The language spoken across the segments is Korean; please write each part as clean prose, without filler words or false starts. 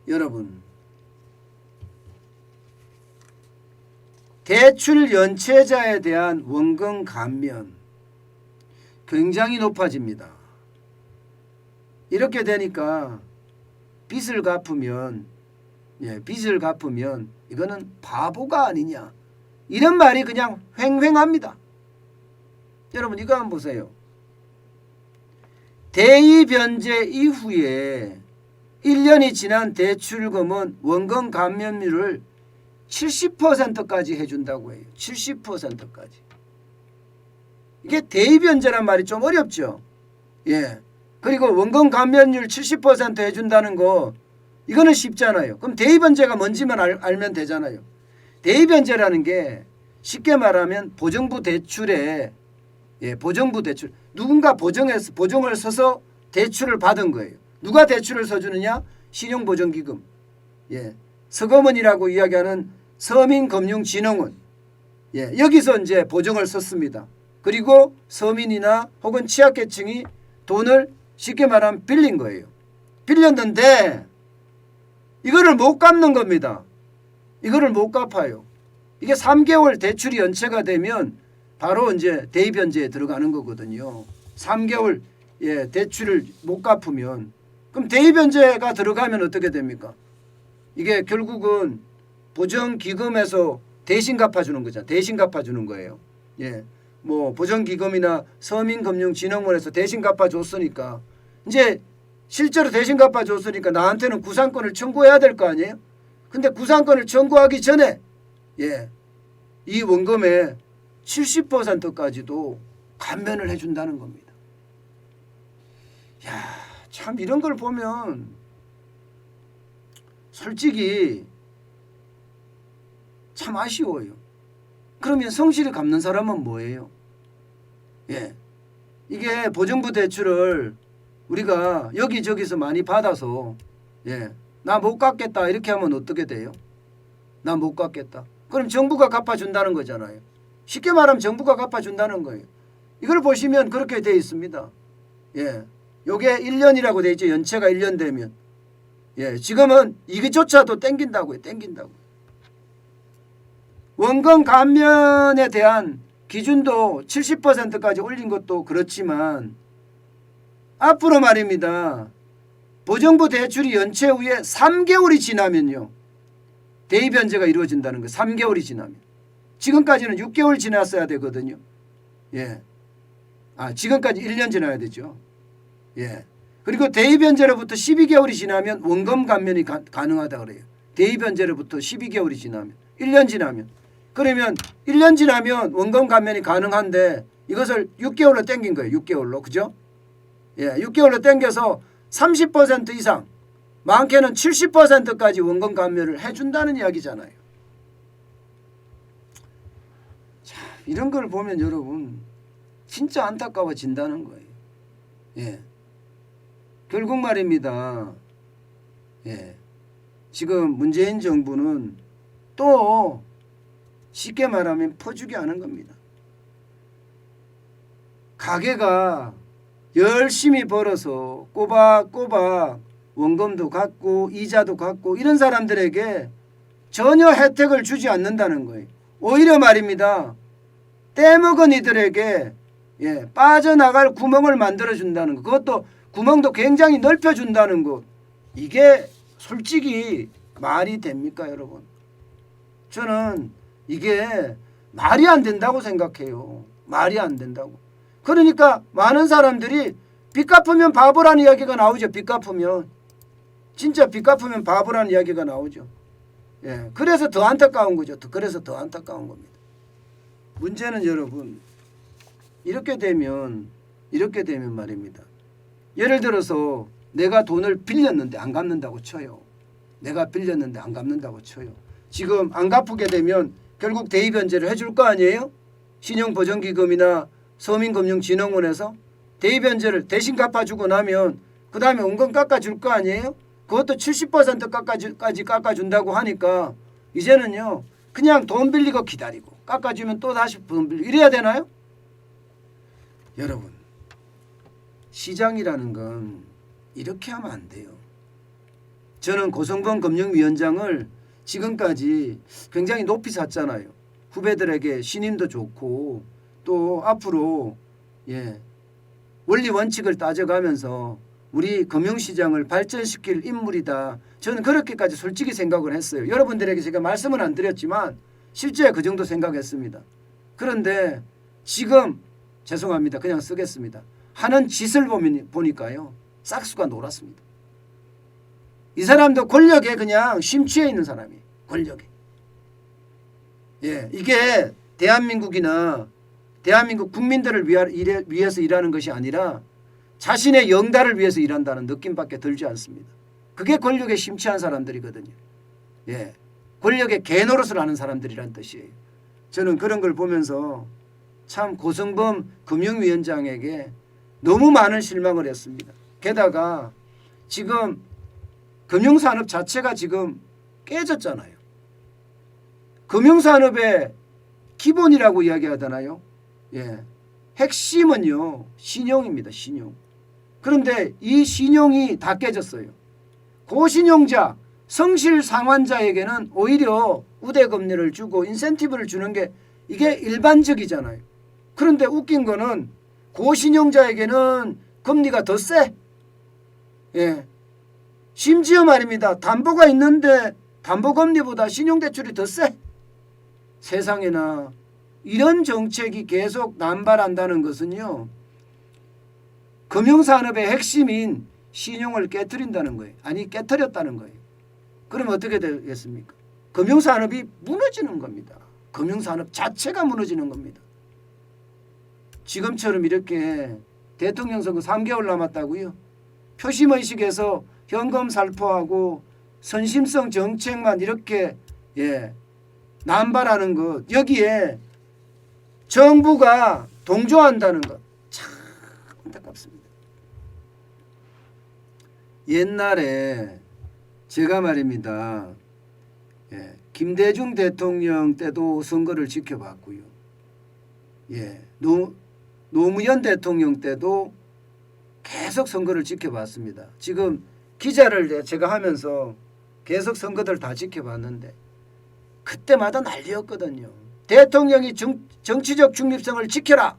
여러분, 대출 연체자에 대한 원금 감면 굉장히 높아집니다. 이렇게 되니까 빚을 갚으면 이거는 바보가 아니냐, 이런 말이 그냥 횡횡합니다. 여러분, 이거 한번 보세요. 대입변제 이후에 1년이 지난 대출금은 원금 감면률을 70%까지 해준다고 해요. 70%까지. 이게 대입변제란 말이 좀 어렵죠. 예. 그리고 원금 감면율 70% 해준다는 거, 이거는 쉽잖아요. 그럼 대입변제가 뭔지만 알면 되잖아요. 대입변제라는 게 쉽게 말하면 보정부 대출에, 보정부 대출, 누군가 보정을 서서 대출을 받은 거예요. 누가 대출을 서주느냐? 신용보정기금, 서금원이라고 이야기하는 서민금융진흥원, 여기서 이제 보정을 썼습니다. 그리고 서민이나 혹은 취약계층이 돈을 쉽게 말하면 빌린 거예요. 빌렸는데 이거를 못 갚는 겁니다. 이거를 못 갚아요. 이게 3개월 대출이 연체가 되면 바로 이제 대입변제에 들어가는 거거든요. 3개월 대출을 못 갚으면, 그럼 대입변제가 들어가면 어떻게 됩니까? 이게 결국은 보정기금에서 대신 갚아주는 거잖아요. 대신 갚아주는 거예요. 뭐 보정기금이나 서민금융진흥원에서 대신 갚아줬으니까, 이제 실제로 대신 갚아줬으니까 나한테는 구상권을 청구해야 될 거 아니에요? 근데 구상권을 청구하기 전에 이 원금의 70%까지도 감면을 해준다는 겁니다. 야, 참 이런 걸 보면 솔직히 참 아쉬워요. 그러면 성실히 갚는 사람은 뭐예요? 이게 보정부 대출을 우리가 여기저기서 많이 받아서 나 못 갚겠다 이렇게 하면 어떻게 돼요? 나 못 갚겠다. 그럼 정부가 갚아준다는 거잖아요. 쉽게 말하면 정부가 갚아준다는 거예요. 이걸 보시면 그렇게 돼 있습니다. 요게 1년이라고 돼 있죠. 연체가 1년 되면. 지금은 이게조차도 땡긴다고요. 땡긴다고. 원금 감면에 대한 기준도 70%까지 올린 것도 그렇지만 앞으로 말입니다. 보정부 대출이 연체 후에 3개월이 지나면요, 대입변제가 이루어진다는 거예요. 3개월이 지나면. 지금까지는 6개월 지났어야 되거든요. 지금까지 1년 지나야 되죠. 그리고 대입변제로부터 12개월이 지나면 원금 감면이 가능하다 그래요. 대입변제로부터 12개월이 지나면, 1년 지나면. 그러면 1년 지나면 원금 감면이 가능한데 이것을 6개월로 땡긴 거예요. 6개월로. 그죠? 6개월로 땡겨서 30% 이상, 많게는 70%까지 원금 감면을 해준다는 이야기잖아요. 자, 이런 걸 보면 여러분 진짜 안타까워진다는 거예요. 결국 말입니다. 지금 문재인 정부는 또 쉽게 말하면 퍼주기 하는 겁니다. 가게가 열심히 벌어서 꼬박꼬박 원금도 갚고 이자도 갚고 이런 사람들에게 전혀 혜택을 주지 않는다는 거예요. 오히려 말입니다. 떼먹은 이들에게 빠져나갈 구멍을 만들어준다는 것. 그것도 구멍도 굉장히 넓혀준다는 것. 이게 솔직히 말이 됩니까, 여러분? 저는 이게 말이 안 된다고 생각해요. 말이 안 된다고. 그러니까 많은 사람들이 빚 갚으면 바보라는 이야기가 나오죠. 빚 갚으면. 진짜 빚 갚으면 바보라는 이야기가 나오죠. 그래서 더 안타까운 거죠. 그래서 더 안타까운 겁니다. 문제는 여러분, 이렇게 되면 말입니다. 예를 들어서 내가 돈을 빌렸는데 안 갚는다고 쳐요. 내가 빌렸는데 안 갚는다고 쳐요. 지금 안 갚게 되면 결국 대입변제를 해줄 거 아니에요? 신용보정기금이나 서민금융진흥원에서 대입변제를 대신 갚아주고 나면 그 다음에 원금 깎아줄 거 아니에요? 그것도 70%까지 깎아준다고 하니까 이제는요, 그냥 돈 빌리고 기다리고 깎아주면 또 다시 돈 빌리고 이래야 되나요? 여러분, 시장이라는 건 이렇게 하면 안 돼요. 저는 고성범 금융위원장을 지금까지 굉장히 높이 샀잖아요. 후배들에게 신임도 좋고 또 앞으로 원리 원칙을 따져가면서 우리 금융시장을 발전시킬 인물이다. 저는 그렇게까지 솔직히 생각을 했어요. 여러분들에게 제가 말씀은 안 드렸지만 실제 그 정도 생각했습니다. 그런데 지금 죄송합니다. 그냥 쓰겠습니다. 하는 짓을 보니까요. 싹수가 놀았습니다. 이 사람도 권력에 그냥 심취해 있는 사람이에요. 권력에. 이게 대한민국이나 대한민국 국민들을 위해서 일하는 것이 아니라 자신의 영달을 위해서 일한다는 느낌밖에 들지 않습니다. 그게 권력에 심취한 사람들이거든요. 권력의 개노릇을 하는 사람들이란 뜻이에요. 저는 그런 걸 보면서 참 고성범 금융위원장에게 너무 많은 실망을 했습니다. 게다가 지금 금융산업 자체가 지금 깨졌잖아요. 금융산업의 기본이라고 이야기하잖아요. 핵심은요. 신용입니다. 신용. 그런데 이 신용이 다 깨졌어요. 고신용자, 성실상환자에게는 오히려 우대금리를 주고 인센티브를 주는 게 이게 일반적이잖아요. 그런데 웃긴 거는 고신용자에게는 금리가 더 세. 심지어 말입니다. 담보가 있는데 담보금리보다 신용대출이 더 세. 세상에나 이런 정책이 계속 남발한다는 것은요. 금융산업의 핵심인 신용을 깨트린다는 거예요. 아니 깨트렸다는 거예요. 그럼 어떻게 되겠습니까? 금융산업이 무너지는 겁니다. 금융산업 자체가 무너지는 겁니다. 지금처럼 이렇게 대통령 선거 3개월 남았다고요. 표심의식에서 현금 살포하고 선심성 정책만 이렇게 남발하는 것, 여기에 정부가 동조한다는 것 참 안타깝습니다. 옛날에 제가 말입니다. 김대중 대통령 때도 선거를 지켜봤고요. 노무현 대통령 때도 계속 선거를 지켜봤습니다. 지금 기자를 제가 하면서 계속 선거들 다 지켜봤는데 그때마다 난리였거든요. 대통령이 정치적 중립성을 지켜라.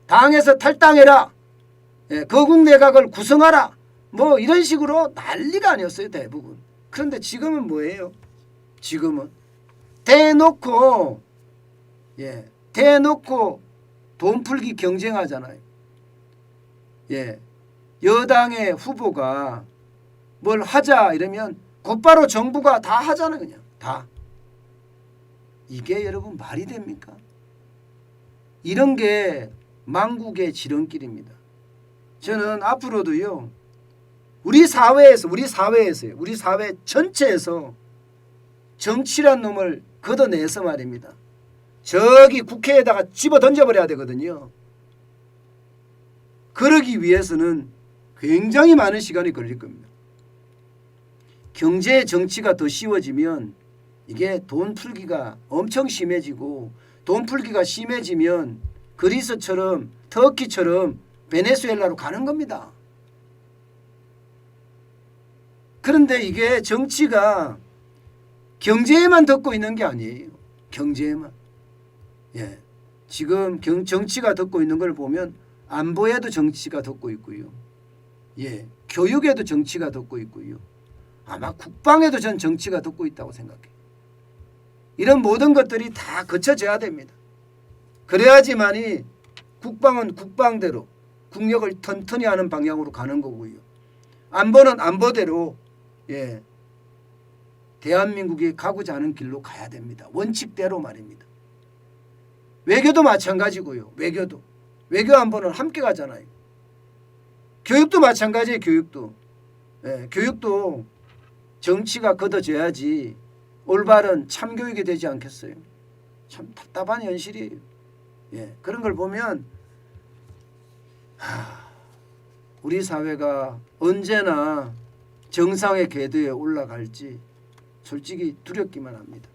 당에서 탈당해라. 거국 내각을 구성하라. 뭐 이런 식으로 난리가 아니었어요. 대부분. 그런데 지금은 뭐예요? 지금은 대놓고 돈 풀기 경쟁하잖아요. 여당의 후보가 뭘 하자 이러면 곧바로 정부가 다 하잖아요. 그냥 다. 이게 여러분 말이 됩니까? 이런 게 망국의 지름길입니다. 저는 앞으로도요. 우리 사회 전체에서 정치란 놈을 걷어내서 말입니다. 저기 국회에다가 집어 던져버려야 되거든요. 그러기 위해서는 굉장히 많은 시간이 걸릴 겁니다. 경제 정치가 더 쉬워지면 이게 돈 풀기가 엄청 심해지고 돈 풀기가 심해지면 그리스처럼 터키처럼 베네수엘라로 가는 겁니다. 그런데 이게 정치가 경제에만 덮고 있는 게 아니에요. 경제에만. 지금 정치가 덮고 있는 걸 보면 안보에도 정치가 덮고 있고요. 교육에도 정치가 덮고 있고요. 아마 국방에도 전 정치가 덮고 있다고 생각해요. 이런 모든 것들이 다 거쳐져야 됩니다. 그래야지만이 국방은 국방대로 국력을 튼튼히 하는 방향으로 가는 거고요. 안보는 안보대로 대한민국이 가고자 하는 길로 가야 됩니다. 원칙대로 말입니다. 외교도 마찬가지고요. 외교 안보는 함께 가잖아요. 교육도 마찬가지예요. 교육도 정치가 걷어져야지 올바른 참교육이 되지 않겠어요. 참 답답한 현실이에요. 그런 걸 보면 우리 사회가 언제나 정상의 궤도에 올라갈지 솔직히 두렵기만 합니다.